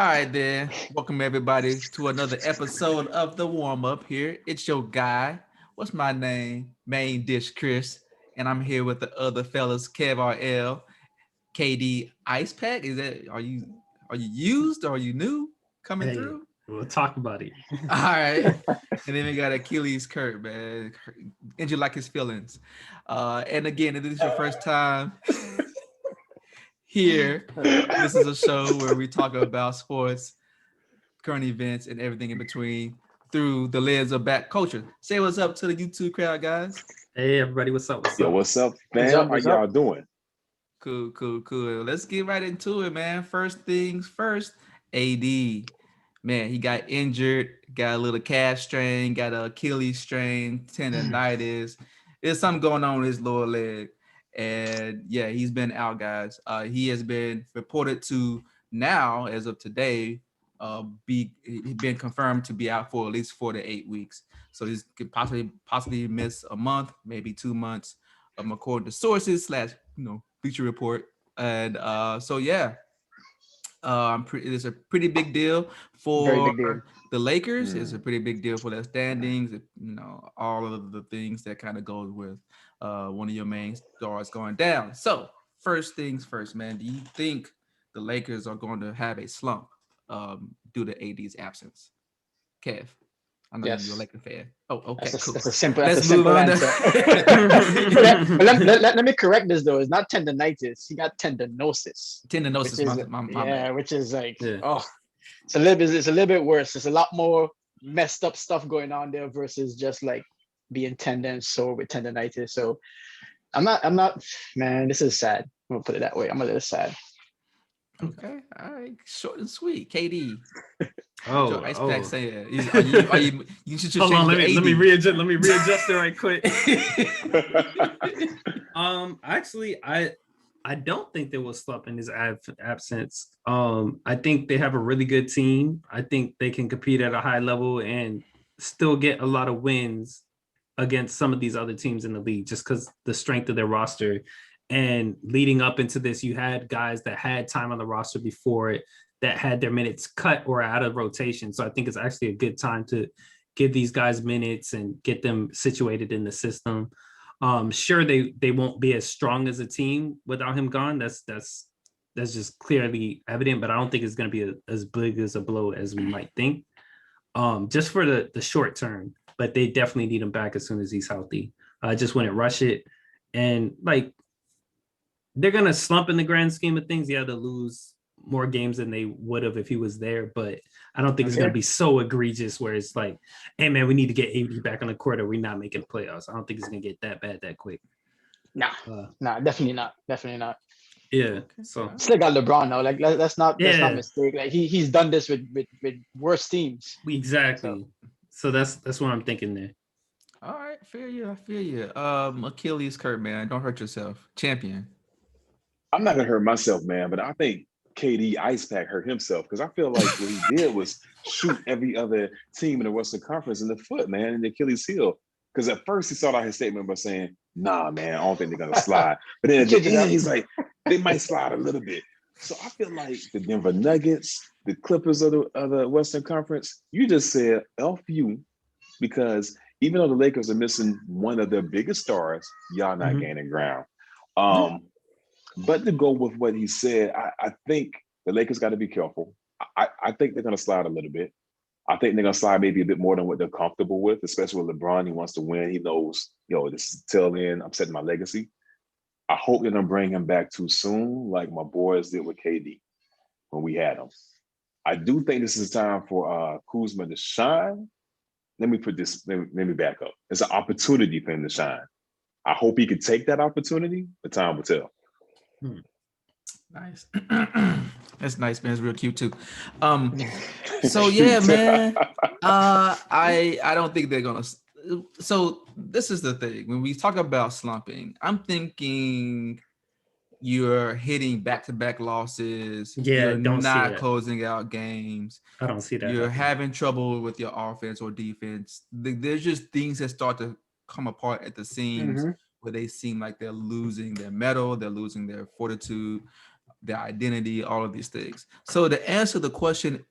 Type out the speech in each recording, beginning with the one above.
All right, then. Welcome everybody to another episode of the Warmup here. It's your guy. What's my name? Main Dish Chris, and I'm here with the other fellas, Kev RL, KD Ice Pack. Are you used or are you new coming Hey, through? we'll talk about it. All right. And then we got Achilles Kurt, man. Injured like his feelings. And again, if this is your first time here, this is a show where we talk about sports, current events, and everything in between through the lens of back culture. Say what's up to the YouTube crowd, guys. Hey, everybody, what's up? What's Yo, up? what's up, What's fam? up? How What's y'all up? doing? Cool. Let's get right into it, man. First things first, AD. Man, he got injured, got a little calf strain, got an Achilles strain, tendonitis. There's something going on with his lower leg. And yeah, he's been out, guys. He has been reported to now, as of today, he's been confirmed to be out for at least 4 to 8 weeks. So he could possibly miss a month, maybe 2 months, according to sources slash Bleacher Report. And so yeah, it's a pretty big deal Very for big deal. the Lakers. It's a Mm. pretty big deal for their standings. All of the things that kind of goes with one of your main stars going down. So first things first, man. Do you think the Lakers are going to have a slump due to AD's absence? Kev, I know you're a Yes. Laker fan. Oh, okay, cool. That's a simple Let's move on. answer. But let me correct this though. It's not tendonitis. He got tendinosis, which Tendinosis, is my bad. which is like Yeah. it's a little bit worse. There's a lot more messed up stuff going on there versus just like being tendon sore with tendonitis. So I'm not man, this is sad. I'm gonna put it that way. I'm a little sad. Okay, all right, short and sweet. KD, Oh, Ice oh. Pack saying, you should Hold on, change let me AD. readjust. Let me readjust it right quick. Actually, I don't think they will slump in his absence. I think they have a really good team. I think they can compete at a high level and still get a lot of wins against some of these other teams in the league, just because the strength of their roster. And leading up into this, you had guys that had time on the roster before it that had their minutes cut or out of rotation. So I think it's actually a good time to give these guys minutes and get them situated in the system. Sure, they won't be as strong as a team without him gone. That's just clearly evident, but I don't think it's going to be as big as a blow as we might think. Just for the short term, but they definitely need him back as soon as he's healthy. I just wouldn't rush it. And like, they're going to slump in the grand scheme of things. Yeah, they'll lose more games than they would have if he was there, but I don't think it's going to be so egregious where it's like, hey man, we need to get AD back on the court or we're not making playoffs. I don't think it's going to get that bad that quick. Nah, definitely not. Definitely not. Yeah. So Still got LeBron now. Like let's not mistake. Like he's done this with worse teams. Exactly. So that's what I'm thinking there. All right, I feel you. Achilles Kurt, man, don't hurt yourself. Champion. I'm not gonna hurt myself, man, but I think KD Ice Pack hurt himself because I feel like what he did was shoot every other team in the Western Conference in the foot, man, in the Achilles heel. Because at first he started out his statement by saying, "Nah, man, I don't think they're gonna slide." But then at the end, he's like, "They might slide a little bit." So I feel like the Denver Nuggets, the Clippers of the Western Conference, you just said F you, because even though the Lakers are missing one of their biggest stars, y'all not gaining ground. But to go with what he said, I think the Lakers got to be careful. I think they're going to slide a little bit. I think they're going to slide maybe a bit more than what they're comfortable with, especially with LeBron. He wants to win. He knows, this is tail end. I'm setting my legacy. I hope they don't bring him back too soon, like my boys did with KD when we had him. I do think this is time for Kuzma to shine. Let me put this, let me back up. It's an opportunity for him to shine. I hope he can take that opportunity, but time will tell. Nice. That's nice, man. It's real cute too. So yeah, man. I don't think they're gonna. So this is the thing. When we talk about slumping, I'm thinking you're hitting back-to-back losses. Yeah, you're don't see not that. closing out games. I don't see that. You're having trouble with your offense or defense. There's just things that start to come apart at the seams where they seem like they're losing their mettle, they're losing their fortitude. their identity, all of these things. So the answer to the question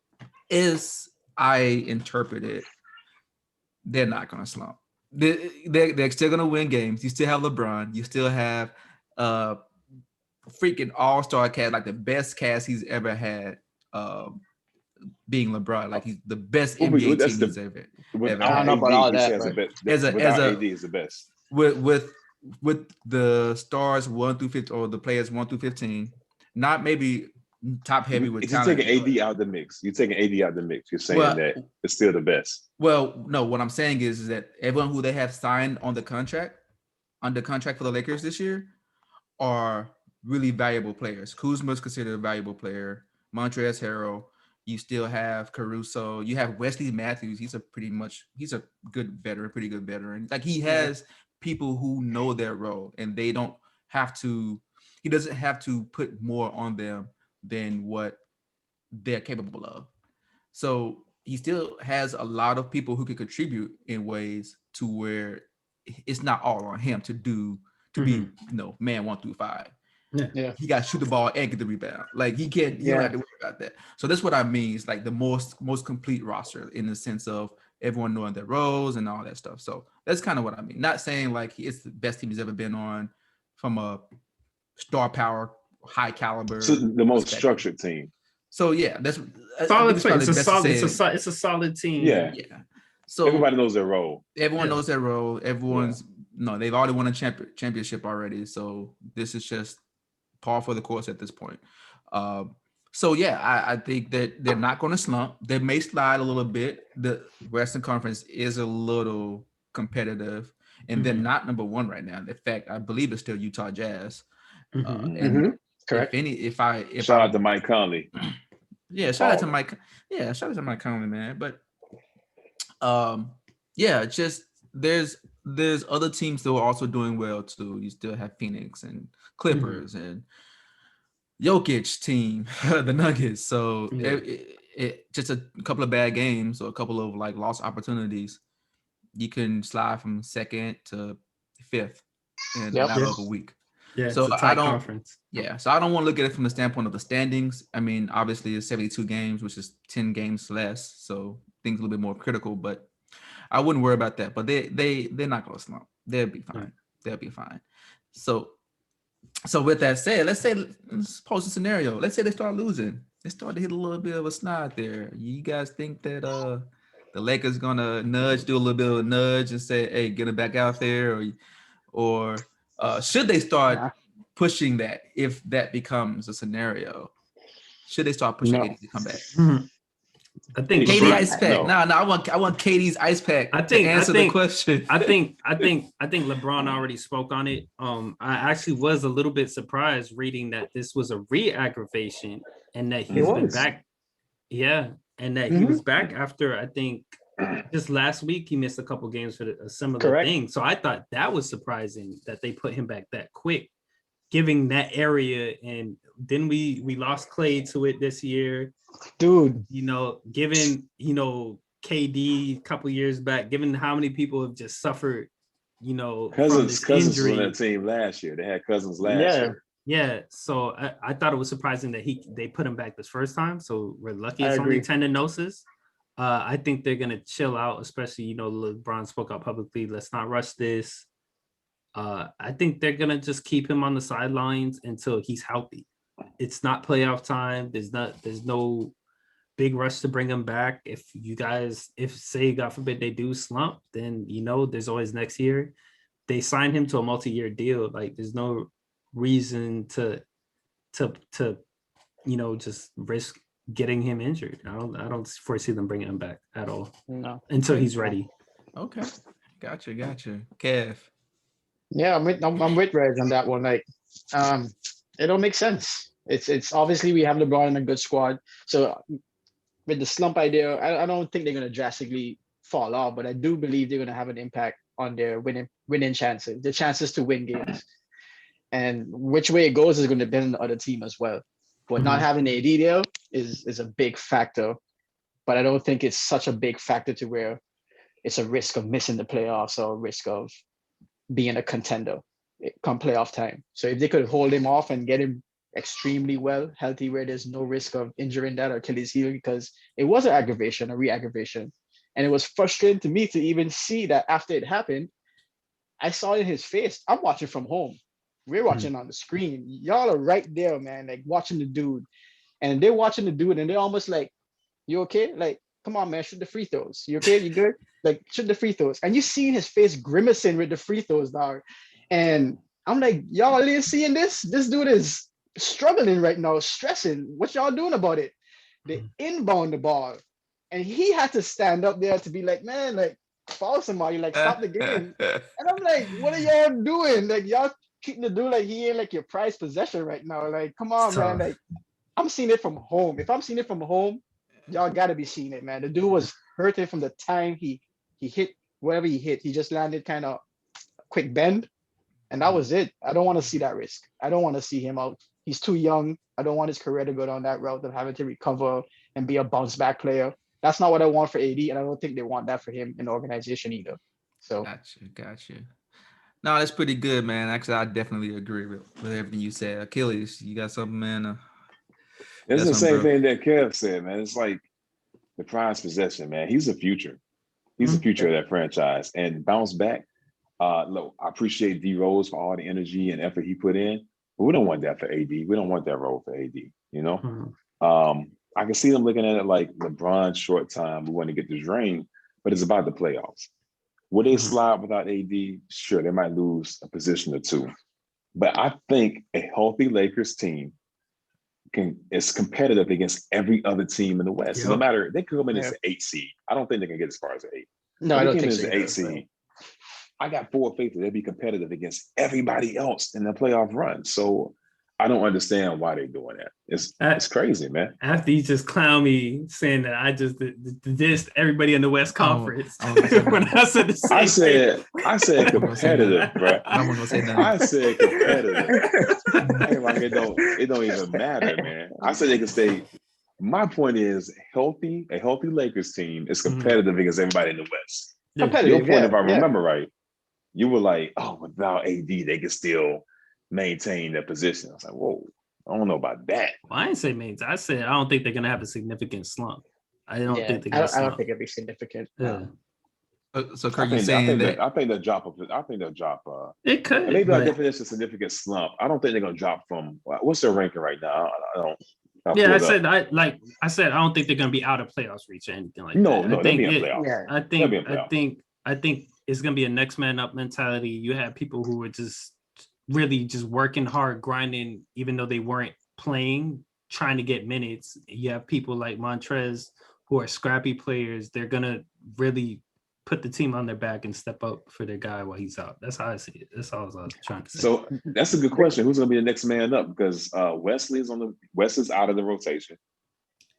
is, I interpret it, they're not going to slump. They're still going to win games. You still have LeBron. You still have freaking all-star cast, like the best cast he's ever had, being LeBron. Like he's the best NBA That's team he's ever I without don't know AD. about all We say that, as the but best. as Without a AD is the best. with the stars 1 through 15, or the players 1 through 15, not maybe top heavy with If you're talent. taking AD out the mix, you're taking AD out the mix. You're saying Well, that it's still the best. Well, no, what I'm saying is that everyone who they have signed on the contract, under contract for the Lakers this year, are really valuable players. Kuzma's considered a valuable player. Montrezl Harrell. You still have Caruso. You have Wesley Matthews. He's a good veteran, pretty good veteran. Like he has people who know their role, and they don't have to. He doesn't have to put more on them than what they're capable of. So he still has a lot of people who can contribute in ways to where it's not all on him to be man 1 through 5. yeah, He got to shoot the ball and get the rebound. Like he can't. You don't have to worry about that. So that's what I mean. It's like the most complete roster in the sense of everyone knowing their roles and all that stuff. So that's kind of what I mean. Not saying like it's the best team he's ever been on from a star power, high caliber. So the most perspective. structured team. So yeah, that's Solid play. It's a solid team. Yeah. So everybody knows their role. Everyone knows their role. Everyone's they've already won a championship already. So this is just par for the course at this point. So yeah, I think that they're not going to slump. They may slide a little bit. The Western Conference is a little competitive, and they're not number one right now. In fact, I believe it's still Utah Jazz. Correct. Shout out to Mike Conley. Yeah, shout out to Mike. Yeah, shout out to Mike Conley, man. But just there's other teams that are also doing well too. You still have Phoenix and Clippers and Jokic team, the Nuggets. So it just a couple of bad games or a couple of like lost opportunities, you can slide from second to fifth in a matter of a week. Yeah, so it's a tight conference. Yeah, so I don't want to look at it from the standpoint of the standings. I mean, obviously it's 72 games, which is 10 games less, so things a little bit more critical. But I wouldn't worry about that. But they're not going to slump. They'll be fine. Right. They'll be fine. So with that said, let's pose a scenario. Let's say they start losing. They start to hit a little bit of a snide there. You guys think that the Lakers gonna do a little bit of a nudge and say, "Hey, get it back out there," or should they start pushing that if that becomes a scenario? Should they start pushing AD to come back? I think KD ice pack. No, I want KD's ice pack to answer the question. I think LeBron already spoke on it. I actually was a little bit surprised reading that this was a re-aggravation and that he's been back. Yeah, and that he was back after, I think, just last week he missed a couple games for a similar thing. So I thought that was surprising that they put him back that quick, giving that area. And then we lost Clay to it this year. Dude, given KD a couple years back, given how many people have just suffered, Cousins was on that team last year. They had Cousins last year. Yeah, so I thought it was surprising that they put him back this first time. So we're lucky it's only tendinosis. I think they're gonna chill out, especially LeBron spoke out publicly. Let's not rush this. I think they're gonna just keep him on the sidelines until he's healthy. It's not playoff time. There's no big rush to bring him back. If say God forbid they do slump, then there's always next year. They signed him to a multi-year deal. Like there's no reason to just risk getting him injured. I don't foresee them bringing him back at all. No, until he's ready. Okay, gotcha. Kev. Yeah, I'm with Reg on that one. Like, it don't make sense. It's obviously we have LeBron in a good squad. So with the slump idea, I don't think they're gonna drastically fall off, but I do believe they're gonna have an impact on their winning chances, the chances to win games. And which way it goes is going to depend on the other team as well. But not having AD there is a big factor. But I don't think it's such a big factor to where it's a risk of missing the playoffs or a risk of being a contender come playoff time. So if they could hold him off and get him extremely well, healthy, where there's no risk of injuring that or Achilles heel, because it was an aggravation, a re-aggravation. And it was frustrating to me to even see that after it happened, I saw it in his face. I'm watching from home. We're watching on the screen. Y'all are right there, man, like watching the dude. And they're watching the dude and they're almost like, you okay? Like, come on, man, shoot the free throws. You okay? You good? Like, shoot the free throws. And you see his face grimacing with the free throws, dog. And I'm like, y'all ain't seeing this? This dude is struggling right now, stressing. What y'all doing about it? They inbound the ball. And he had to stand up there to be like, man, like, foul somebody, like, stop the game. And I'm like, what are y'all doing? Like, y'all treating the dude like he ain't like your prized possession right now. Like, come on, man. Like, I'm seeing it from home. If I'm seeing it from home, y'all gotta be seeing it, man. The dude was hurting from the time he hit whatever he hit. He just landed kind of quick bend, and that was it. I don't want to see that risk. I don't want to see him out. He's too young. I don't want his career to go down that route of having to recover and be a bounce back player. That's not what I want for AD, and I don't think they want that for him in the organization either. So Gotcha. No, that's pretty good, man. Actually, I definitely agree with everything you said. Achilles, you got something, man? It's the something, same bro? thing that Kev said, man. It's like the prized possession, man. He's the future. He's the future of that franchise. And bounce back. Look, I appreciate D Rose for all the energy and effort he put in, but we don't want that for AD. We don't want that role for AD, you know? I can see them looking at it like LeBron's short time. We want to get this ring, but it's about the playoffs. Will they slide without AD? Sure, they might lose a position or two. But I think a healthy Lakers team is competitive against every other team in the West. Yep. So no matter, they could come in as Yeah. an 8 seed. I don't think they can get as far as an 8. no, But I they don't came think in so. as an 8 seed. I got full faith that they'll be competitive against everybody else in the playoff run. So I don't understand why they're doing that. It's crazy, man. After you just clown me saying that I just dissed everybody in the West Conference. I was gonna say when I said the same I said I'm gonna say competitive, bro. I wasn't gonna say nothing. I said competitive. Hey, like it don't even matter, man. I said they can stay. My point is a healthy Lakers team is competitive against everybody in the West. Competitive, Your point, if I yeah. remember right, you were like, oh, without AD, they can still maintain their position. I was like, whoa, I don't know about that. Well, I didn't say mains. I said I don't think they're gonna have a significant slump. I don't Yeah, think they're I gonna don't, I slump. don't think it'd be significant. Yeah. So Kirk, you saying that? I think they'll drop. I think they'll drop. It could. And maybe our but- definition of significant slump. I don't think they're gonna drop from what's their ranking right now. I don't. I'll yeah, pull I it up. said I don't think they're gonna be out of playoffs reach or anything like No, that. no, I they'll think be in it, playoffs. Yeah. They'll be in playoffs. I think it's gonna be a next man up mentality. You have people who are just really just working hard, grinding, even though they weren't playing, trying to get minutes. You have people like Montrez who are scrappy players. They're gonna really put the team on their back and step up for their guy while he's out. That's how I see it. That's all I was trying to say. So that's a good question. Who's gonna be the next man up? Because West is out of the rotation,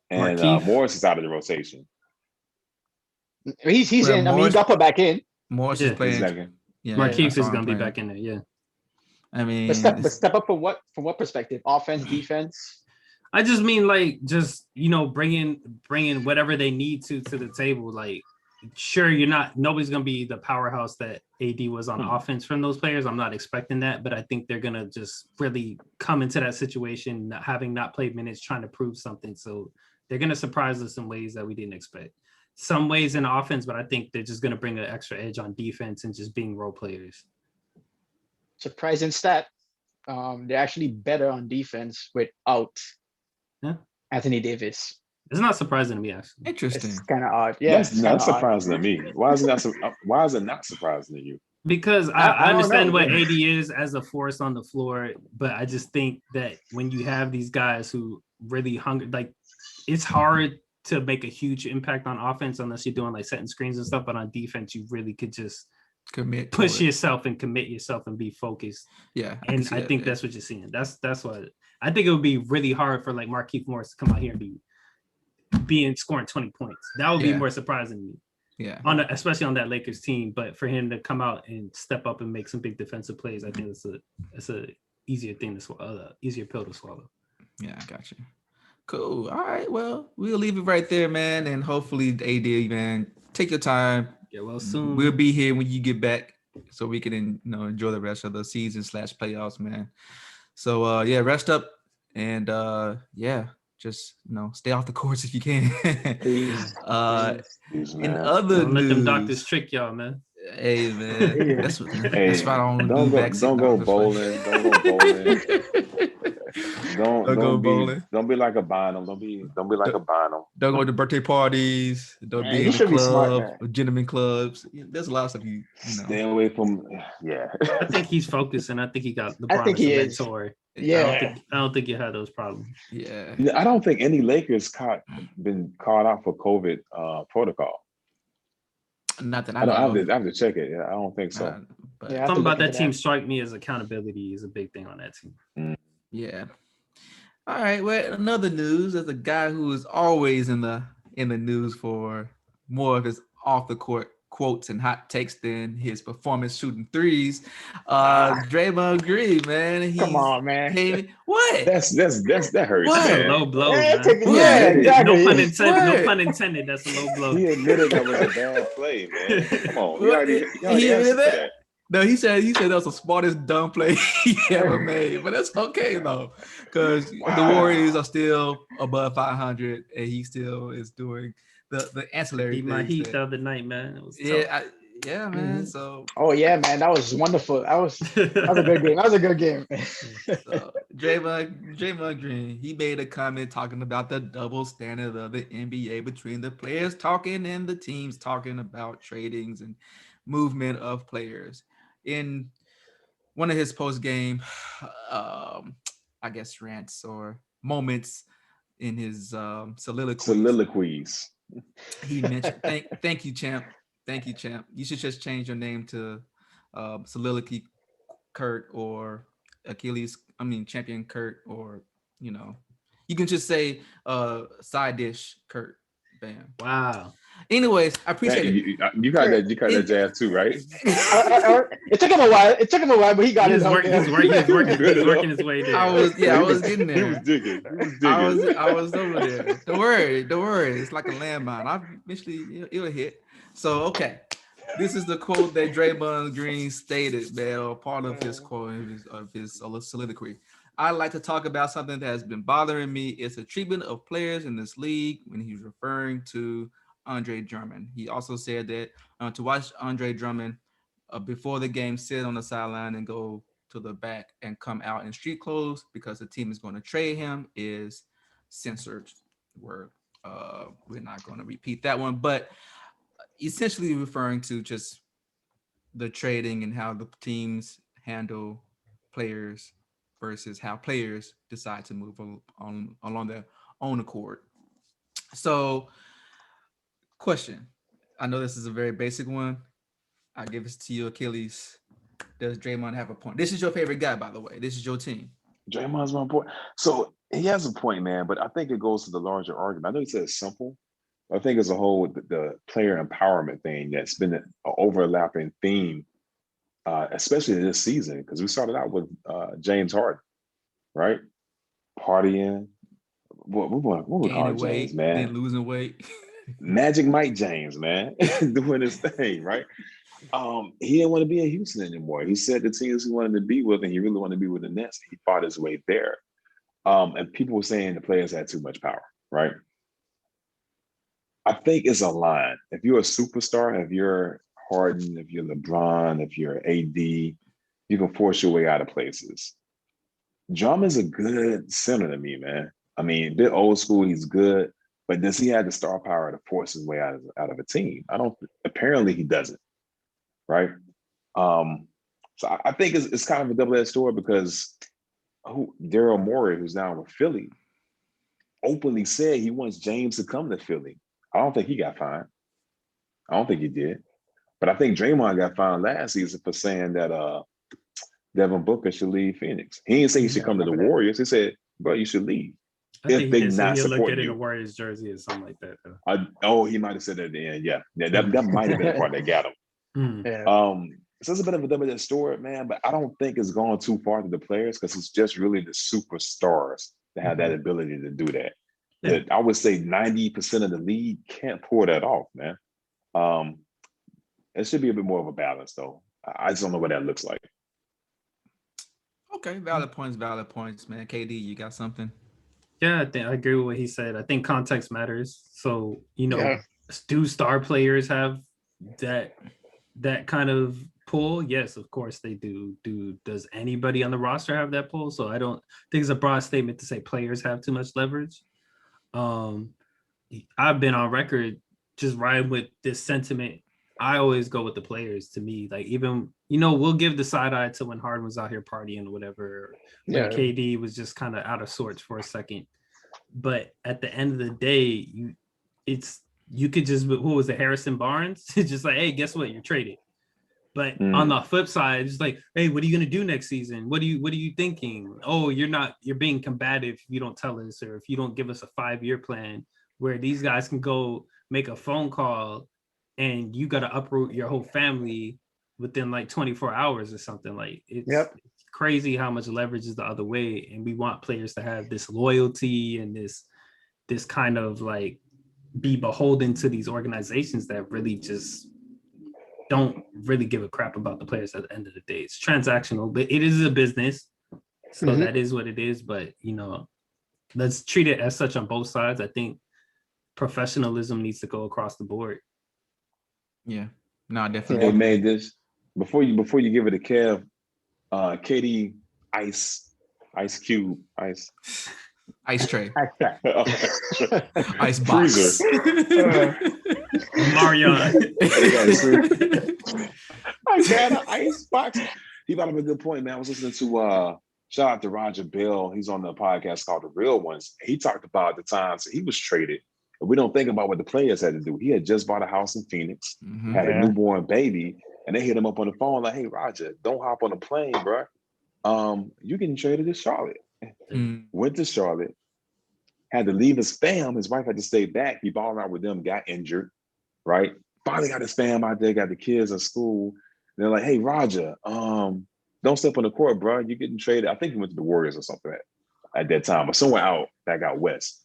and Markieff. Morris is out of the rotation. He's Well, in. I mean, he Morris- got put back in. Morris Yeah. is playing. Exactly. Yeah, Markieff I is saw him gonna be playing. back in there. Yeah. I mean, But step up from what perspective? Offense, defense. I just mean bringing whatever they need to the table. Like, sure, nobody's gonna be the powerhouse that AD was on offense from those players. I'm not expecting that, but I think they're gonna just really come into that situation having not played minutes, trying to prove something. So they're gonna surprise us in ways that we didn't expect. Some ways in offense, but I think they're just gonna bring an extra edge on defense and just being role players. Surprising stat. They're actually better on defense without Anthony Davis. It's not surprising to me, actually. interesting. It's kind of odd. Yeah, That's not surprising to me. Why is it not surprising to you? Because I I don't understand know. what AD is as a force on the floor, but I just think that when you have these guys who really hunger, like, it's hard to make a huge impact on offense unless you're doing like setting screens and stuff. But on defense, you really could just push yourself and commit yourself and be focused. Yeah, and I think that's what you're seeing. That's what I think. It would be really hard for like Markieff Morris to come out here and scoring 20 points. That would be more surprising to me. Yeah, especially on that Lakers team. But for him to come out and step up and make some big defensive plays, I think it's a easier thing to swallow, easier pill to swallow. Yeah, I got you. Cool. All right. Well, we'll leave it right there, man. And hopefully, AD, man, take your time. Get well soon. We'll be here when you get back, so we can enjoy the rest of the season /playoffs, man. So rest up And yeah, just stay off the courts if you can. Please, uh, please. Jeez, in man. other Don't let them doctors news, trick y'all, man. hey man, Yeah. that's why I Hey, don't do vaccine. don't No, go I'm just playing. bowling. Don't go bowling. Don't go bowling. Don't be like a Bynum. Don't be like a Bynum. Don't go to birthday parties. Don't Man, be he in the should be smart, club, man. or gentleman clubs. There's a lot of stuff Stay away from yeah. I think he's focused, and I think he got I LeBron think as a he is. mentor. Yeah. I don't think you have those problems. Yeah. I don't think any Lakers been caught out for COVID protocol. Not that I I don't know of. I have to check it. Yeah, I don't think so. But Yeah, I have to Something look about that into team that. strike me as accountability is a big thing on that team. yeah. All right. Well, another news. There's a guy who is always in the news for more of his off the court quotes and hot takes than his performance shooting threes. Draymond Green, man. Come He's on, man. came. What? That hurts, What? That's a man. low blow, Yeah, man. He yeah, admitted. No pun exactly. intended. No What? pun intended. That's a low blow. He admitted that was a bad play, man. Come on, What? he already He admitted answered for that? that. No, he said that was the smartest dumb play he ever made. But that's okay though, because the Warriors are still above 500, and he still is doing the ancillary Beat my things. Heat the other night, man. It was Yeah, man. Mhm. So Oh yeah, man, that was wonderful. That was a good game. That was a good game. Draymond Green, he made a comment talking about the double standard of the NBA between the players talking and the teams talking about tradings and movement of players. In one of his post game, I guess rants or moments in his Soliloquies. he mentioned thank you, champ. Thank you, champ. You should just change your name to Soliloquy Kurt or Champion Kurt, or you can just say side dish Kurt. Bam. Wow. Anyways, I appreciate it. You got that jab too, right? It took him a while. It took him a while, but he got He's it out there. He's working his way there. I was getting there. He was digging. I was over there. Don't worry. It's like a landmine. Eventually it'll hit. So okay. This is the quote that Draymond Green stated, man, or part of his quote of his soliloquy. I like to talk about something that has been bothering me. It's the treatment of players in this league, when he's referring to Andre Drummond. He also said that to watch Andre Drummond before the game sit on the sideline and go to the back and come out in street clothes because the team is going to trade him is censored word. We're not going to repeat that one, but essentially referring to just the trading and how the teams handle players versus how players decide to move on along their own accord. So, question. I know this is a very basic one. I give this to you, Achilles. Does Draymond have a point? This is your favorite guy, by the way. This is your team. Draymond's my point. So he has a point, man, but I think it goes to the larger argument. I know he said it's simple. I think as a whole, the player empowerment thing that's been an overlapping theme, especially this season, because we started out with James Harden, right? Partying. What we call James, man? Then losing weight. Magic Mike James, man, doing his thing, right? He didn't want to be in Houston anymore. He said the teams he wanted to be with, and he really wanted to be with the Nets. He fought his way there. And people were saying the players had too much power, right? I think it's a line. If you're a superstar, if you're Harden, if you're LeBron, if you're AD, you can force your way out of places. Drummond's a good center to me, man. I mean, a bit old school, he's good, but does he have the star power to force his way out of a team? Apparently he doesn't, right? So I think it's kind of a double-edged sword because Daryl Morey, who's now with Philly, openly said he wants James to come to Philly. I don't think he got fined. I don't think he did. But I think Draymond got fined last season for saying that Devin Booker should leave Phoenix. He didn't say he should come to the Warriors. He said, bro, you should leave. I think If they not he'll look support at it in you. a Warriors jersey or something like that. He might have said that at the end. Yeah, that might have been the part that got him. Yeah. So it's a bit of a double-edged sword, man, but I don't think it's going too far to the players because it's just really the superstars that have that ability to do that. Yeah. I would say 90% of the league can't pull that off, man. It should be a bit more of a balance, though. I just don't know what that looks like. Okay, valid points, man. KD, you got something? Yeah, I think I agree with what he said. I think context matters. So, Yeah. do star players have that kind of pull? Yes, of course they do. Does anybody on the roster have that pull? So I don't think it's a broad statement to say players have too much leverage. Um, I've been on record just riding with this sentiment. I always go with the players. To me, like, even we'll give the side eye to when Harden was out here partying or whatever, when Yeah. KD was just kind of out of sorts for a second. But at the end of the day, you could just, who was it, Harrison Barnes? It's just like, hey, guess what? You're traded. But on the flip side, it's like, hey, what are you gonna do next season? What are you thinking? Oh, you're being combative if you don't tell us, or if you don't give us a 5-year plan where these guys can go make a phone call and you gotta uproot your whole family within like 24 hours or something. Like, it's crazy how much leverage is the other way. And we want players to have this loyalty and this kind of like be beholden to these organizations that really just don't really give a crap about the players at the end of the day. It's transactional, but it is a business. So that is what it is. But, let's treat it as such on both sides. I think professionalism needs to go across the board. Yeah, no, Hey definitely. man, this before you give it a Kev, KD Ice Cube, Ice tray, ice freezer. box. Marion. I got an ice box. He brought up a good point, man. I was listening to shout out to Roger Bell. He's on the podcast called The Real Ones. He talked about the times he was traded. And we don't think about what the players had to do. He had just bought a house in Phoenix, had a newborn baby, and they hit him up on the phone like, hey, Roger, don't hop on a plane, bro. You getting traded to Charlotte. Went to Charlotte, had to leave his fam. His wife had to stay back. He balled out with them, got injured, right? Finally got his fam out there, got the kids in school. They're like, hey, Roger, don't step on the court, bro. You're getting traded. I think he went to the Warriors or something at that time, or somewhere back out west.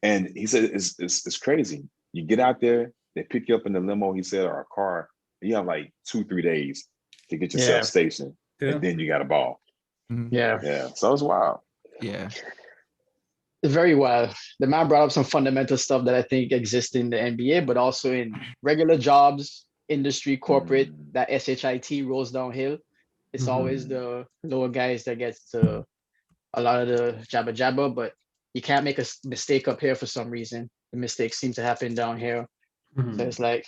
And he said, it's crazy. You get out there, they pick you up in the limo, he said, or a car, and you have like 2-3 days to get yourself stationed. And then you got a ball. Yeah. So it's wild. Yeah. Very well. The man brought up some fundamental stuff that I think exists in the NBA, but also in regular jobs, industry, corporate, that SHIT rolls downhill. It's always the lower guys that gets to a lot of the jabba, but you can't make a mistake up here for some reason. The mistakes seem to happen down here. So it's like,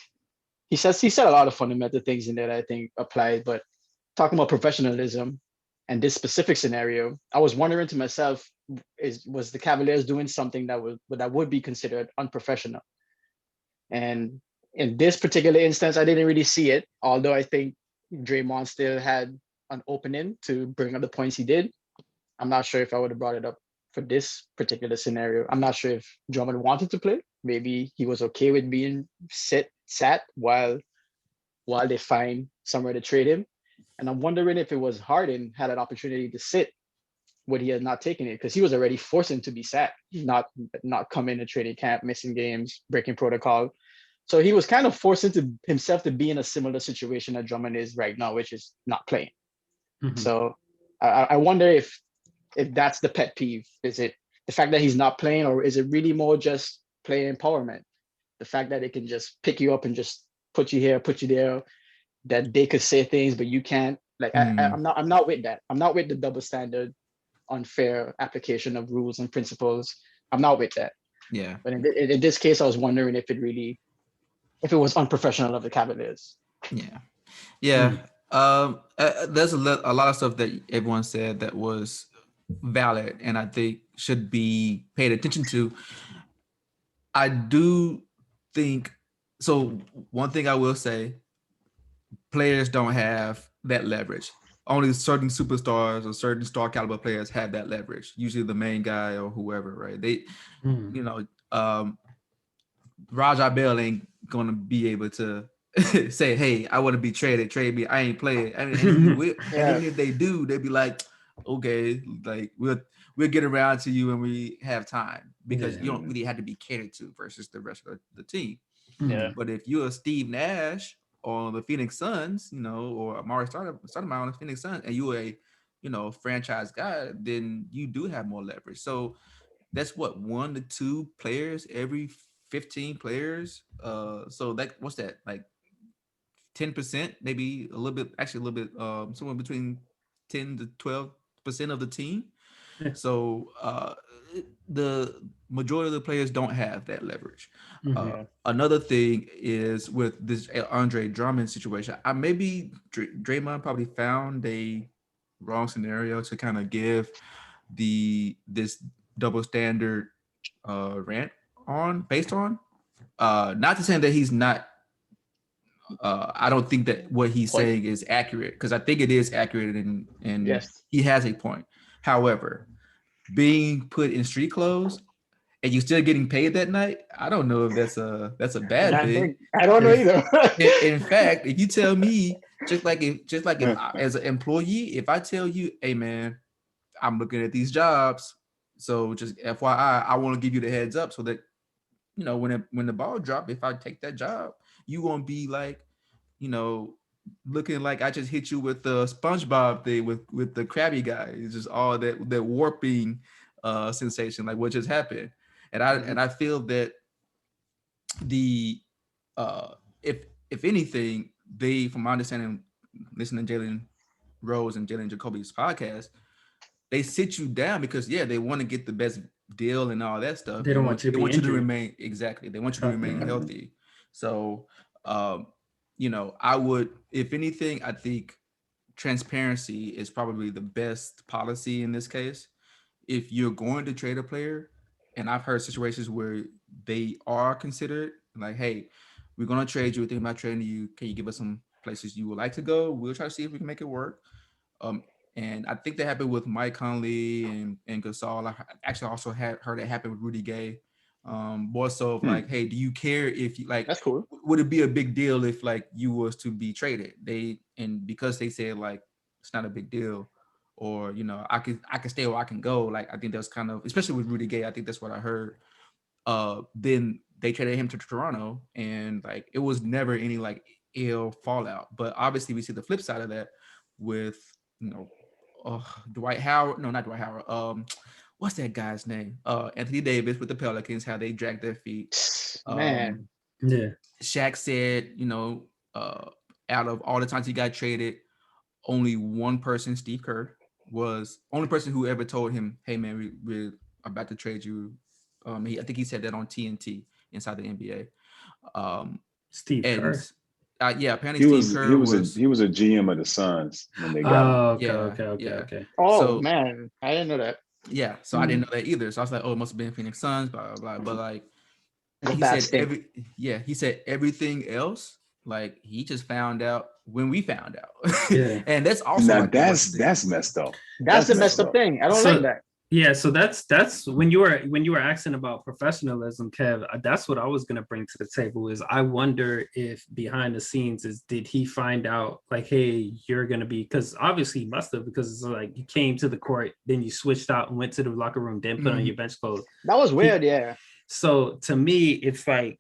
he said a lot of fundamental things in there that I think apply, but talking about professionalism and this specific scenario, I was wondering to myself, was the Cavaliers doing something that would be considered unprofessional? And in this particular instance, I didn't really see it, although I think Draymond still had an opening to bring up the points he did. I'm not sure if I would have brought it up for this particular scenario. I'm not sure if Drummond wanted to play. Maybe he was okay with being sat while they find somewhere to trade him. And I'm wondering if it was Harden had an opportunity to sit, would he have not taken it? Because he was already forcing to be sat, not come in a training camp, missing games, breaking protocol. So he was kind of forcing himself to be in a similar situation that Drummond is right now, which is not playing. So I wonder if that's the pet peeve. Is it the fact that he's not playing, or is it really more just player empowerment? The fact that they can just pick you up and just put you here, put you there, that they could say things, but you can't. Like, I'm not with that. I'm not with the double standard, unfair application of rules and principles. I'm not with that. Yeah. But in this case, I was wondering if it was unprofessional of the Cavaliers. Yeah. There's a lot of stuff that everyone said that was valid and I think should be paid attention to. I do think so. One thing I will say, players don't have that leverage. Only certain superstars or certain star caliber players have that leverage. Usually the main guy or whoever, right? They, Raja Bell ain't gonna be able to say, "Hey, I want to be traded. Trade me. I ain't playing." I mean, and even if they do, they'd be like, "Okay, like we'll get around to you when we have time," because you don't really have to be catered to versus the rest of the team. But if you're Steve Nash on the Phoenix Suns, or Amari Stoudemire on the Phoenix Suns, and you're a franchise guy, then you do have more leverage. So that's what 1 to 2 players every 15 players. So that what's that like 10%, maybe a little bit, actually a little bit, somewhere between 10 to 12% of the team. Yeah. So the majority of the players don't have that leverage. Mhm. Another thing is with this Andre Drummond situation, I maybe Draymond probably found a wrong scenario to kind of give this double standard rant on based on. Not to say that he's not. I don't think that what he's Point. saying is accurate, because I think it is accurate, and Yes. he has a point. However, being put in street clothes and you still getting paid that night, I don't know if that's a bad thing. I don't know either. In fact, if you tell me, just like if as an employee, if I tell you, hey man, I'm looking at these jobs, so just FYI, I want to give you the heads up so that when the ball drop, if I take that job, you won't be like, you know, looking like I just hit you with the SpongeBob thing with the Krabby guy. It's just all that warping sensation, like what just happened. And I feel that the if anything, they, from my understanding, listening to Jalen Rose and Jalen Jacoby's podcast, they sit you down because they want to get the best deal and all that stuff. They don't want you to they be want you to injured. remain exactly. They want you to remain healthy. So, I would, if anything, I think transparency is probably the best policy in this case. If you're going to trade a player, and I've heard situations where they are considered like, hey, we're going to trade you. We're thinking about trading you. Can you give us some places you would like to go? We'll try to see if we can make it work. Um, and I think that happened with Mike Conley and Gasol. I actually also had heard it happen with Rudy Gay. More so of like, hey, do you care if you like? That's cool. Would it be a big deal if like you was to be traded? And because they said like it's not a big deal, or I can stay or I can go. Like I think that's kind of, especially with Rudy Gay. I think that's what I heard. Then they traded him to Toronto, and like it was never any like ill fallout. But obviously, we see the flip side of that with Dwight Howard. No, not Dwight Howard. What's that guy's name? Anthony Davis with the Pelicans. How they dragged their feet. Man. Yeah. Shaq said, out of all the times he got traded, only one person, Steve Kerr, was only person who ever told him, "Hey man, we're about to trade you." I think he said that on TNT inside the NBA. Steve And Kerr. apparently He Steve was Kerr he was a was he was a GM of the Suns when they got him. Oh, okay, Yeah, okay. yeah. Okay. Oh So- man, I didn't know that. yeah. So I didn't know that either. So I was like, oh, it must have been Phoenix Suns, blah blah blah. But like It's a he bad said stink. he said everything else. Like he just found out when we found out. Yeah. And that's also Now like the worst thing. that's messed up. That's the messed messed up up. thing. I don't So- like that. Yeah, so that's when you were asking about professionalism, Kev. That's what I was gonna bring to the table. Is I wonder if behind the scenes did he find out like, hey, you're gonna be, because obviously he must have, because it's like you came to the court, then you switched out and went to the locker room, then put on your bench clothes. That was weird. Yeah. So to me, it's like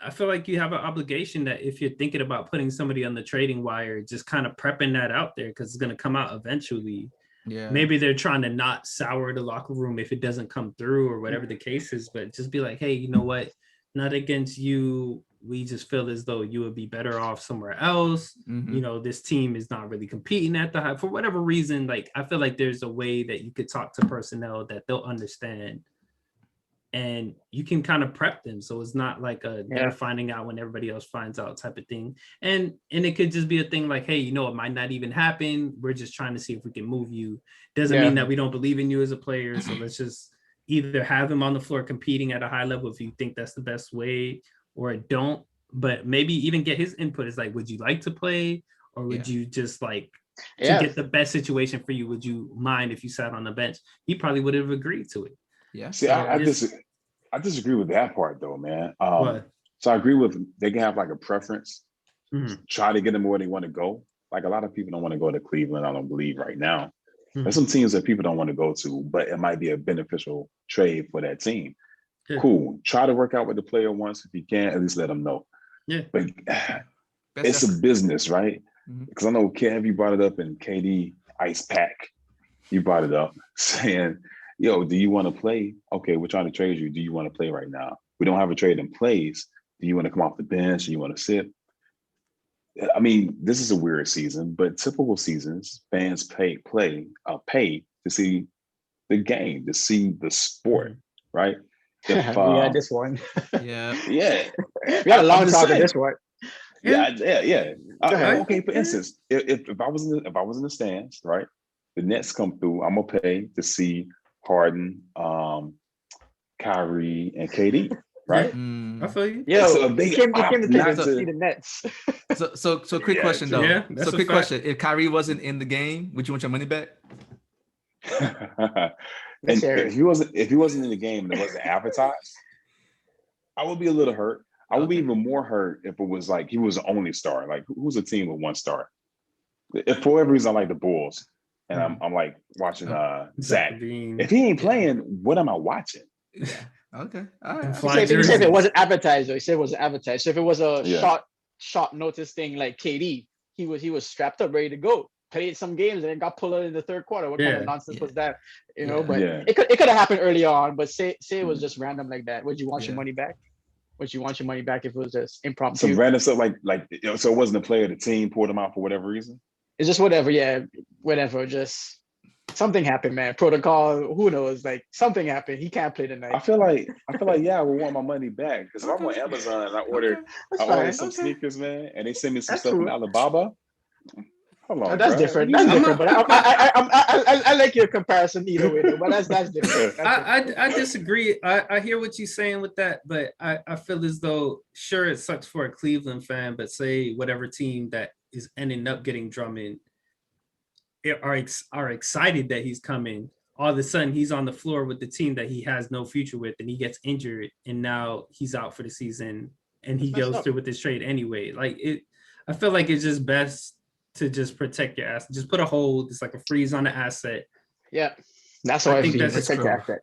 I feel like you have an obligation that if you're thinking about putting somebody on the trading wire, just kind of prepping that out there because it's gonna come out eventually. Yeah. Maybe they're trying to not sour the locker room if it doesn't come through or whatever the case is, but just be like, hey, you know what? Not against you. We just feel as though you would be better off somewhere else. Mhm. This team is not really competing at the high for whatever reason. Like, I feel like there's a way that you could talk to personnel that they'll understand. And you can kind of prep them. So it's not like they're finding out when everybody else finds out type of thing. And it could just be a thing like, hey, it might not even happen. We're just trying to see if we can move you. Doesn't mean that we don't believe in you as a player. So let's just either have him on the floor competing at a high level if you think that's the best way, or don't. But maybe even get his input. It's like, would you like to play? Or would you just like to get the best situation for you? Would you mind if you sat on the bench? He probably would have agreed to it. Yeah. See, I disagree with that part though, man. What? So I agree with they can have like a preference, Mhm. try to get them where they want to go. Like a lot of people don't want to go to Cleveland, I don't believe right now. Mhm. There's some teams that people don't want to go to, but it might be a beneficial trade for that team. Yeah. Cool. Try to work out with the player once. If you can, at least let them know. Yeah. But Best it's a effort. business, right? Mhm. Because I know Kev, you brought it up, and KD, Ice Pack, you brought it up saying, "Yo, do you want to play? Okay, we're trying to trade you. Do you want to play right now? We don't have a trade in place. Do you want to come off the bench? Do you want to sit?" I mean, this is a weird season, but typical seasons, fans pay to see the game, to see the sport, right? If We had this one. Yeah. yeah, We had a I'm long just talk on saying. this one. Yeah. Go ahead. Okay, for instance, if I was in the stands, right, the Nets come through, I'm gonna pay to see Harden, Kyrie, and KD, right? I feel you. Yo, So if they it came opt to play not to to- see the Nets. So quick Yeah, question true. though. Yeah, that's So a quick fact. question: if Kyrie wasn't in the game, would you want your money back? Let's And hear if it. he wasn't in the game and it wasn't advertised, I would be a little hurt. I would be Okay. even more hurt if it was like he was the only star. Like who's a team with one star? If for whatever reason I like the Bulls and I'm like watching Zach. LaVine. If he ain't Yeah. playing, what am I watching? Yeah. Okay. All right. And I fly see He said what if you're it saying. wasn't advertised, though. He said it wasn't advertised. So if it was a Yeah. short notice thing like KD, he was strapped up, ready to go. Played some games and then got pulled out in the third quarter. What kind Yeah. of nonsense was that? You Yeah. know, but Yeah. it could have happened early on. But say it was just random like that. Would you want your Yeah. money back? Would you want your money back if it was just impromptu? Some random stuff so it wasn't a player, the team pulled him out for whatever reason. It's just whatever, yeah, whatever. Just something happened, man. Protocol, who knows? Like something happened. He can't play I tonight. feel like I would want my money back because if I'm on Okay. Amazon and I Okay. ordered That's fine. some Okay. sneakers, man, and they send me some That's stuff cool. from Alibaba. Hold on, That's bruh. different. You That's know- different. But I like your comparison either way, though. But that's different. That's different. I disagree. I hear what you're saying with that, but I feel as though sure it sucks for a Cleveland fan, but say whatever team that is ending up getting Drummond are excited that he's coming. All of a sudden he's on the floor with the team that he has no future with, and he gets injured, and now he's out for the season, and he That's messed goes up. through with this trade anyway. Like it, I feel like it's just best to just protect your asset. Just put a hold. It's like a freeze on the asset. Yeah, that's I how I think feel. that's Protect true. your asset.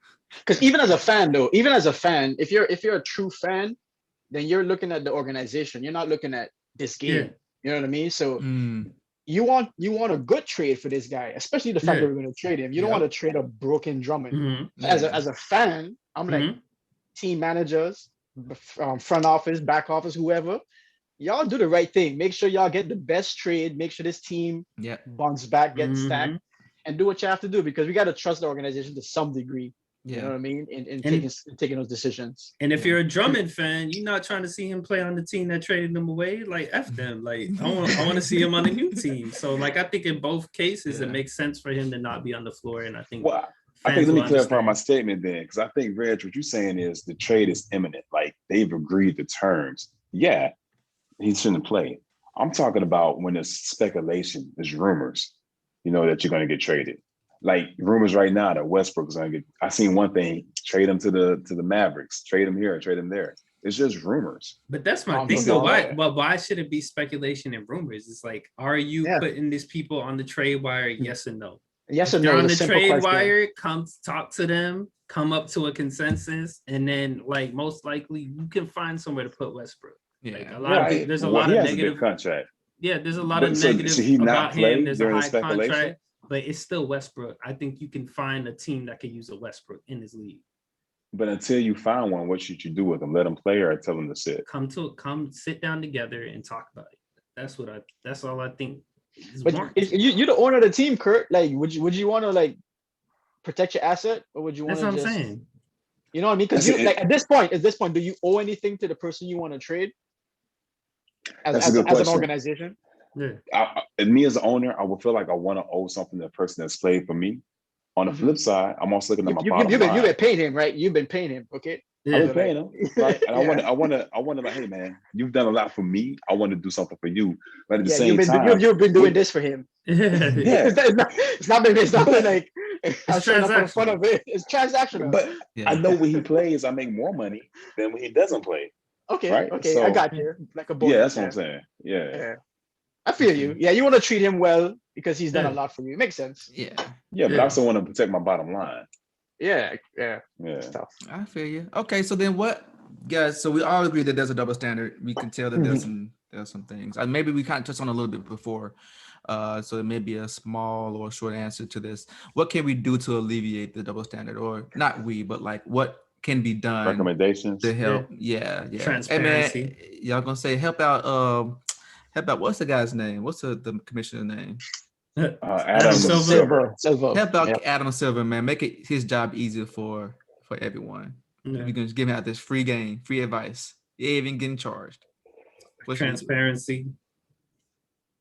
Because even as a fan, though, if you're a true fan, then you're looking at the organization. You're not looking at this game. Yeah. You know what I mean? So Mm. you want a good trade for this guy, especially the fact Yeah. that we're going to trade him. You don't Yep. want to trade a broken Drummond. Mhm. As Yeah. a fan, I'm like Mhm. team managers, front office, back office, whoever. Y'all do the right thing. Make sure y'all get the best trade. Make sure this team Yeah. bounce back, get Mhm. stacked, and do what you have to do because we got to trust the organization to some degree. You know Yeah. what I mean? In And- taking those decisions. And if Yeah. you're a Drummond fan, you're not trying to see him play on the team that traded him away. Like F them. Like I want to see him on a new team. So like I think in both cases Yeah. it makes sense for him to not be on the floor. And I think Well, I fans think let me will clarify my understand. statement then, because I think Reg, what you're saying is the trade is imminent. Like they've agreed to terms. Yeah, he shouldn't play. I'm talking about when it's speculation, there's rumors, that you're going to get traded. Like rumors right now that Westbrook is going to get. I seen one thing: trade him to the Mavericks, trade him here, trade him there. It's just rumors. But that's my Um, thing so- though. Why should it be speculation and rumors? It's like, are you Yeah. putting these people on the trade wire? Yes or no? Yes If or they're no? on It's the a simple trade question. wire, come talk to them, come up to a consensus, and then like most likely you can find somewhere to put Westbrook. Like Yeah. a lot of Right. there's a Well, lot he of has a negative. big contract. Yeah, there's a lot But of so negative should he not about play him. There's a during the high speculation? contract, but it's still Westbrook. I think you can find a team that could use a Westbrook in this league. But until you find one, what should you do with him? Let him play or tell him to sit? Come sit down together and talk about it. That's all I think is But warranted. you're the owner of the team, Kurt. Like, would you want to like protect your asset, or would you want That's to what I'm just? saying. You know what I mean? Because That's you it. like at this point, do you owe anything to the person you want to trade? That's a good As an question. organization. Yeah. Me as an owner, I would feel like I want to owe something to the person that's played for me. On the Mhm. flip side, I'm also looking at my You've bottom been line. paying him, right? You've been paying him, okay? Yeah. I've been paying him, right? And Yeah. I want to like, hey man, you've done a lot for me. I want to do something for you, but at the Yeah, same time, you've been doing this for him. Yeah. Yeah. it's not like I'm trying to put in transactional. front of it. It's transactional. But Yeah. I know when he plays, I make more money than when he doesn't play. okay, right? okay, So- I got you. Like a bonus. Yeah, that's what I'm saying. Yeah. Yeah. I feel you. Yeah, you want to treat him well because he's done a Yeah. lot for you. It makes sense. Yeah. Yeah, but I Yeah. also want to protect my bottom line. Yeah. Yeah. It's tough. I feel you. Okay, so then what, guys? So we all agree that there's a double standard. We can tell that there's some things. Maybe we kind of touched on a little bit before. So it may be a small or short answer to this. What can we do to alleviate the double standard, or not we, but like what can be done Recommendations. to help? Yeah. Hey man, Transparency. y'all gonna say help out? Help out. What's the guy's name? What's the commissioner's name? Adam Silver. Silver. Help out Yep. Adam Silver, man. Make it his job easier for everyone. Yeah. We can just give him out this free game, free advice. You ain't even getting charged. What should we do? Transparency.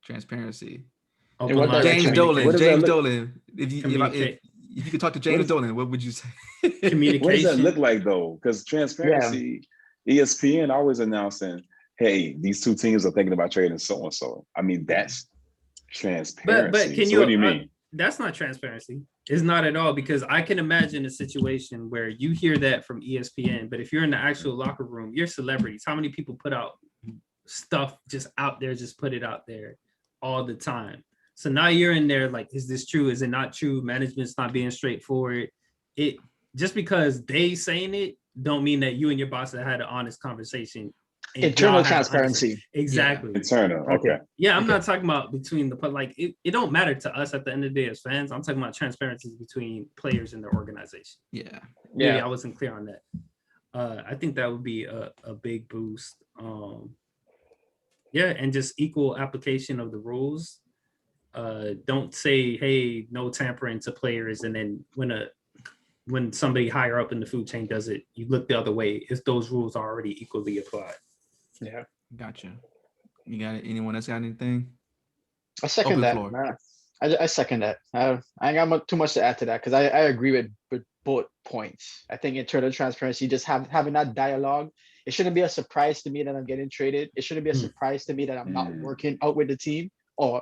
Transparency. In Open what line of James direction? Dolan. What does that James look- Dolan. If you Communicate. if you could talk to James Dolan, what would you say? What does that Communication. look like though? Because transparency, ESPN always announcing, "Hey, these two teams are thinking about trading so and so." I mean, that's transparency. But can So you? what do you mean? That's not transparency. It's not at all, because I can imagine a situation where you hear that from ESPN, but if you're in the actual locker room, you're celebrities. How many people put out stuff just out there, just put it out there all the time? So now you're in there like, is this true? Is it not true? Management's not being straightforward. It just because they saying it don't mean that you and your boss have had an honest conversation. and Internal y'all had an honest- transparency. Exactly. Internal. Okay. Yeah, I'm not talking about between the, but like it don't matter to us at the end of the day as fans. I'm talking about transparency between players and their organization. Yeah. Maybe Yeah. I wasn't clear on that. I think that would be a big boost. Yeah, and just equal application of the rules. Don't say, hey, no tampering to players, and then when somebody higher up in the food chain does it, you look the other way if those rules are already equally applied. Yeah. Gotcha. You got it? Anyone else got anything? I second Open that. floor. Man. I second that. I ain't got too much to add to that because I agree with both points. I think internal transparency, just having that dialogue. It shouldn't be a surprise to me that I'm getting traded. It shouldn't be a surprise to me that I'm not working out with the team, or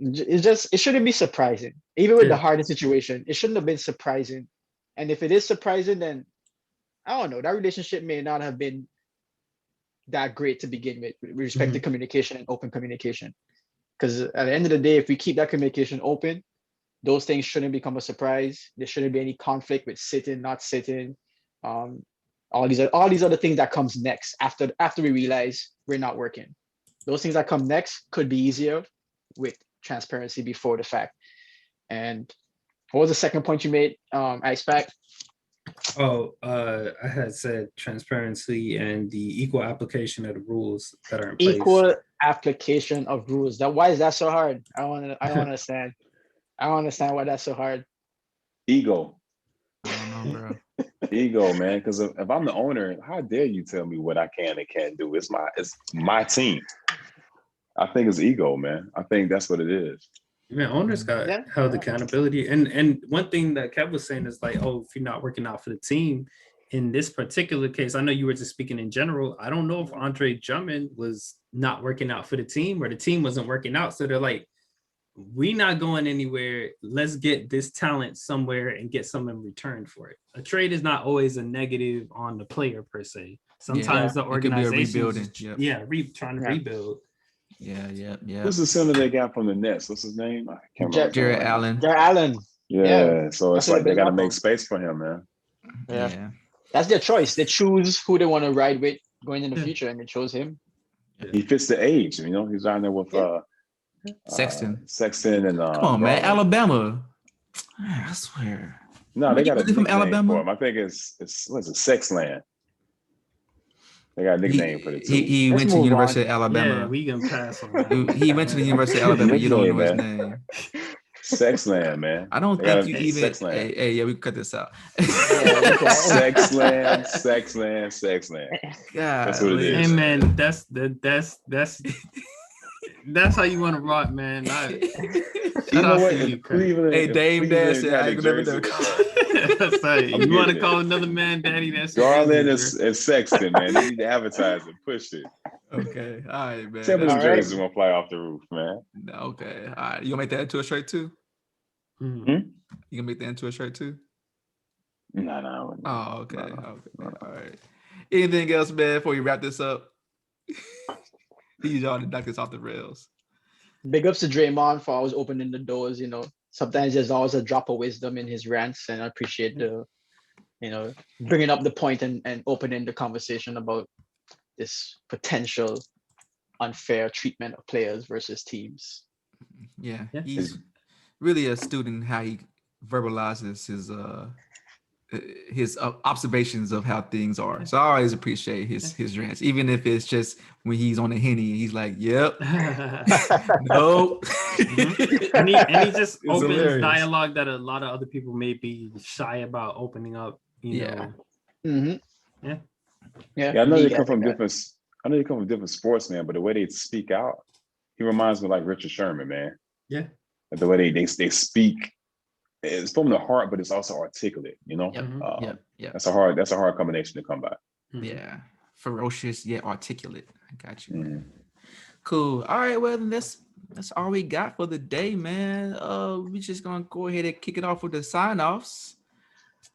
it shouldn't be surprising. Even with the hardest situation, it shouldn't have been surprising. And if it is surprising, then I don't know. That relationship may not have been that great to begin with respect to communication and open communication. Because at the end of the day, if we keep that communication open, those things shouldn't become a surprise. There shouldn't be any conflict with sitting, not sitting. All these other things that comes next after we realize we're not working. Those things that come next could be easier with transparency before the fact. And what was the second point you made, Ice Pack? I had said transparency and the equal application of the rules that are in place. Equal application of rules. Why is that so hard? I don't understand. I don't understand why that's so hard. Ego. I don't know, bro. Ego, man. Because if I'm the owner, how dare you tell me what I can and can't do? It's my team. I think it's ego, man. I think that's what it is. Man, owners got held accountability. And one thing that Kev was saying is like, oh, if you're not working out for the team, in this particular case, I know you were just speaking in general. I don't know if Andre Drummond was not working out for the team or the team wasn't working out. So they're like, we're not going anywhere. Let's get this talent somewhere and get some in return for it. A trade is not always a negative on the player per se. Sometimes the organization, trying to rebuild. Yeah. Who's the center they got from the Nets? What's his name? I can't remember. Jared Allen. Jared Allen. Yeah. So it's That's like they got to up make on. space for him, man. Yeah. That's their choice. They choose who they want to ride with going in the future, and they chose him. He fits the age. You know, he's down there with Sexton. And come on, man, Alabama. Man, I swear. No, they got a really nickname from Alabama for him. I think it's what's it, Sexland. They got a nickname for the team. He went to University of Alabama. Yeah, we can pass on that. He went to the University of Alabama. You don't know his name. Sexland, man. I don't think you even. Hey, yeah, we can cut this out. Sexland. God, that's what it is. Hey, man, that's how you want to rock, man. You know what? Cleveland, hey, Dave Dash, I ain't never know. That's right. You want to call another man daddy? That's Garland and Sexton, man. They need to advertise it, push it. Okay, all right, man. Tell me the jerseys gonna fly off the roof, man. Okay, all right. You gonna make that into a shirt too? You gonna make that into a shirt too? No. Oh, okay. All right. Anything else, man? Before you wrap this up, these y'all to knock this off the rails. Big ups to Draymond for always opening the doors. You know, sometimes there's always a drop of wisdom in his rants, and I appreciate the, bringing up the point and opening the conversation about this potential unfair treatment of players versus teams. Yeah, Yeah. he's really astute in how he verbalizes his observations of how things are. So I always appreciate his rants, even if it's just when he's on the henny and he's like, "Yep, no." and he just It's opens hilarious. dialogue that a lot of other people may be shy about opening up. You Yeah. know, Mm-hmm. Yeah. Yeah, I know me you guys come from like that. different. I know you come from different sports, man. But the way they speak out, he reminds me of like Richard Sherman, man. Yeah. Like the way they speak, it's from the heart, but it's also articulate. You know, Yep. Um, Yep. that's a hard combination to come by. Yeah. Ferocious yet articulate. I got you. Mm. Cool. All right. Well, then that's all we got for the day, man. We just gonna go ahead and kick it off with the sign offs.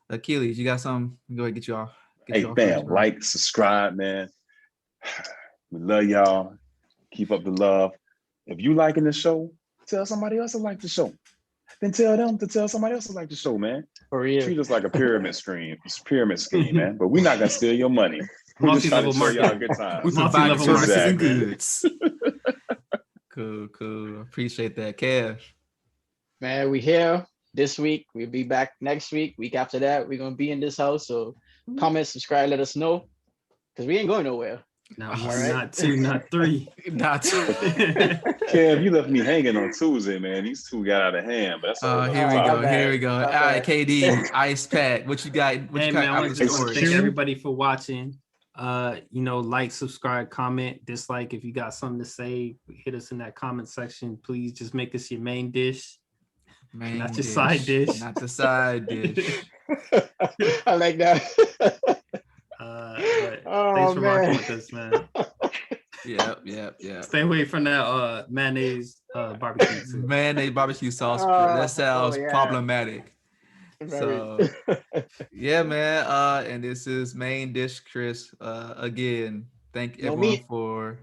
Achilles, you got something? Go ahead, get you off. Get Hey, you off fam, first, bro. like, subscribe, man. We love y'all. Keep up the love. If you liking the show, tell somebody else to like the show. Then tell them to tell somebody else to like the show, man. For real. Treat us like a pyramid scheme, man. But we're not gonna steal your money. We're just trying to show y'all a good time. We provide Multi-level services and marketing. goods. Cool. Appreciate that, Kev. Man, we here this week. We'll be back next week. Week after that, we're gonna be in this house. So comment, subscribe, let us know. Because we ain't going nowhere. Not All one, right. not two, not three. Not Kev, you left me hanging on Tuesday, man. These two got out of hand, but that's all. here we my go. bad. Here we go. My All right, bad. KD, Ice Pack. What you got? What Hey you man, got I out want of to the just story? thank everybody for watching. Like, subscribe, comment, dislike. If you got something to say, hit us in that comment section. Please just make us your main dish. Main Not your side dish. Not the side dish. I like that. But Oh, thanks for rocking man. with us, man. Yep. Stay away from that mayonnaise barbecue too. Mayonnaise barbecue sauce. Oh, That sounds yeah. problematic. Very- So yeah, man. And this is Main Dish Chris. Again, thank No everyone meat. for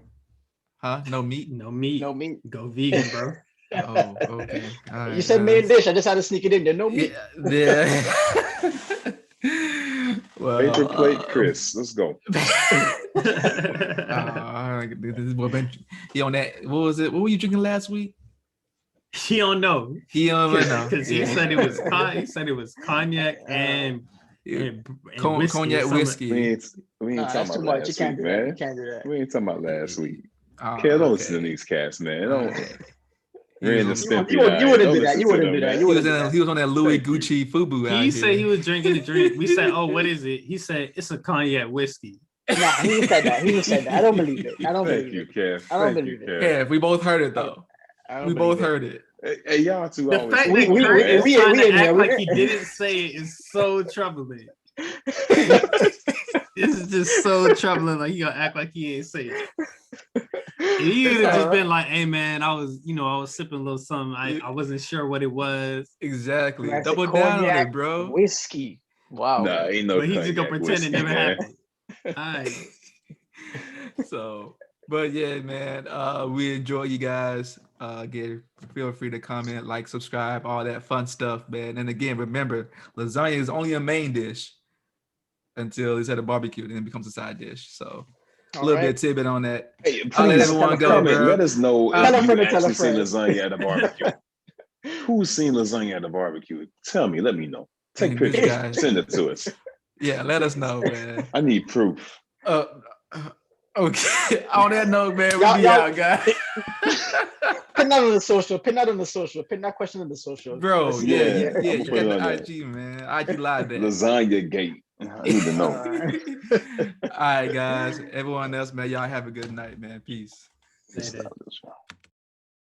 no meat. No meat. No meat. Go vegan, bro. Oh, okay. All right, You said main dish. I just had to sneak it in there. No meat. Yeah. Well, Paper plate, Chris. Let's go. this is what been he on that. What was it? What were you drinking last week? He don't know. He don't know because he said it was cognac and whiskey cognac whiskey. We ain't Nah, that's talking too about much. You last can't week, do that. You man. can't do that. We ain't talking about last week. Oh, Kev, don't okay. listen to these cats, man. Don't. Okay. Ren and You Stimpy. you wouldn't Don't do that. listen You to wouldn't them, do that. man. You He was, wouldn't he was on that Louis Thank you. Gucci Fubu out He here. said he was drinking the drink. We said, "Oh, what is it?" He said, "It's a cognac whiskey." Nah, he said that. He said that. I don't believe it. I don't Thank believe you, it. Kev. I don't Thank you, believe it. Kev. Yeah, we both heard it though. I don't We believe both it. heard it. Hey, y'all two The always. fact We- that we- Kurt is we- trying we to in here. act We- like he didn't say it is so troubling. This is just so troubling. Like, he gonna act like he ain't say it. He would have just been like, "Hey man, I was sipping a little something. I wasn't sure what it was." Exactly. Man, Double it's down on cognac it, bro. Whiskey. Wow. Nah, ain't no. But he's just gonna cognac pretend whiskey, it never man. happened. All right. So, but yeah, man, we enjoy you guys. Again, feel free to comment, like, subscribe, all that fun stuff, man. And again, remember, lasagna is only a main dish until it's at a barbecue, then it becomes a side dish. So a All little right. bit of tidbit on that. Hey, I'll let please everyone go, comment. bro. Let us know Tell a if you friend to tell a actually seen friend. lasagna at a barbecue. Who's seen lasagna at a barbecue? Tell me. Let me know. Take And these pictures. guys- Send it to us. Yeah, let us know, man. I need proof. Okay. On that note, man, we Y'all- be y'all- out, guys. Pin that on the social. Pin that on the social. Pin that question on the social. Bro, Let's see. yeah, Yeah, you I'ma you put it got on the there. IG, man. IG live that. Lasagna gate. I need to know. All right, guys. Everyone else, man, y'all have a good night, man. Peace. Say that. Stop this, y'all.